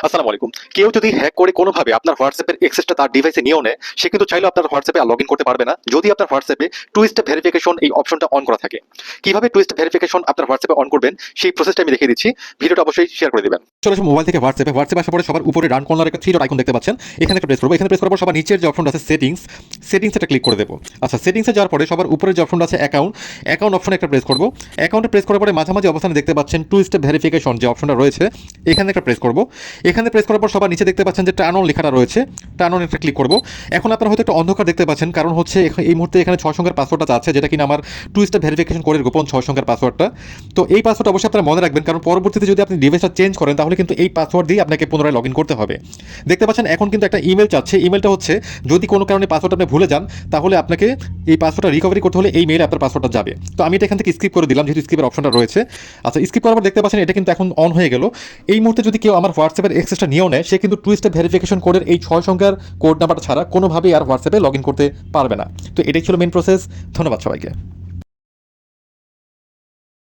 আসসালামু আলাইকুম। কেউ যদি হ্যাক করে কোনোভাবে আপনার হোয়াটসঅ্যাপের অ্যাক্সেসটা তার ডিভাইসে নিয়েও নেয়, সে কিন্তু চাইলেও আপনার হোয়াটসঅ্যাপে আর লগইন করতে পারবে না, যদি আপনার হোয়াটসঅ্যাপে টু স্টেপ ভেরিফিকেশন এই অপশনটা অন করা থাকে। কিভাবে টু স্টেপ ভেরিফিকেশন আপনার হোয়াটসঅ্যাপে অন করবেন সেই প্রসেসটা আমি দেখিয়ে দিচ্ছি। ভিডিওটা অবশ্যই শেয়ার করে দিবেন। চলে আসুন মোবাইল থেকে হোয়াটসঅ্যাপে আসার পরে সবার উপরে ডান কর্নারে একটা থ্রি ডট আইকন দেখতে পাচ্ছেন। এখানে একটা প্রেস করবো। এখানে প্রেস করার পর সবার নিচের যে অপশনটা আছে সেটিংসটা ক্লিক করে দেবো। আচ্ছা, সেটিংসে যাওয়ার পরে সবার উপরে যে অপশনটা আছে অ্যাকাউন্ট অপশনে একটা প্রেস করবো। অ্যাকাউন্টে প্রেস করার পরে মাঝামাঝি অবস্থানে দেখতে পাচ্ছেন টু স্টেপ ভেরিফিকেশন যে অপশনটা রয়েছে, এখানে একটা প্রেস করবো। এখানে প্রেস করার পর সবার নিচে দেখতে পাচ্ছেন যে টার্ন অন লেখাটা রয়েছে, টার্ন অন একটা ক্লিক করবো। এখন আপনারা হয়তো একটা অন্ধকার দেখতে পাচ্ছেন, কারণ হচ্ছে এই মুহূর্তে এখানে 6 সংখ্যার পাসওয়ার্ডটা আছে, যেটা কিনা আমার টু স্টেপ ভেরিফিকেশন কোডের গোপন 6 সংখ্যার পাসওয়ার্ডটা। তো এই পাসওয়ার্ডটা অবশ্যই আপনারা মনে রাখবেন, কারণ পরবর্তীতে যদি আপনি ডিভাইসটা চেঞ্জ করেন তাহলে কিন্তু এই পাসওয়ার্ড দিয়ে আপনাকে পুনরায় লগ ইন করতে হবে। দেখতে পাচ্ছেন এখন কিন্তু একটা ইমেল চাচ্ছে। ইমেলটা হচ্ছে, যদি কোনো কারণে পাসওয়ার্ড আপনি ভুলে যান তাহলে আপনাকে এই পাসওয়ার্ডটা রিকভারি করতে হলে এই মেইলে আপনার পাসওয়ার্ডটা যাবে। তো আমি এটা এখান থেকে স্কিপ করে দিলাম, যেহেতু স্কিপের অপশনটা রয়েছে। আচ্ছা, স্কিপ করার পর দেখতে পাচ্ছেন এটা কিন্তু এখন অন হয়ে গেল। এই মুহূর্তে যদি কেউ আমার হোয়াটসঅ্যাপের অ্যাক্সেসটা নিয়েও নেয়, সে কিন্তু টু স্টেপ ভেরিফিকেশন কোডের এই 6 সংখ্যার কোড নাম্বারটা ছাড়া কোনোভাবেই আর হোয়াটসঅ্যাপে লগ ইন করতে পারবে না। তো এটাই ছিল মেইন প্রসেস। ধন্যবাদ সবাইকে।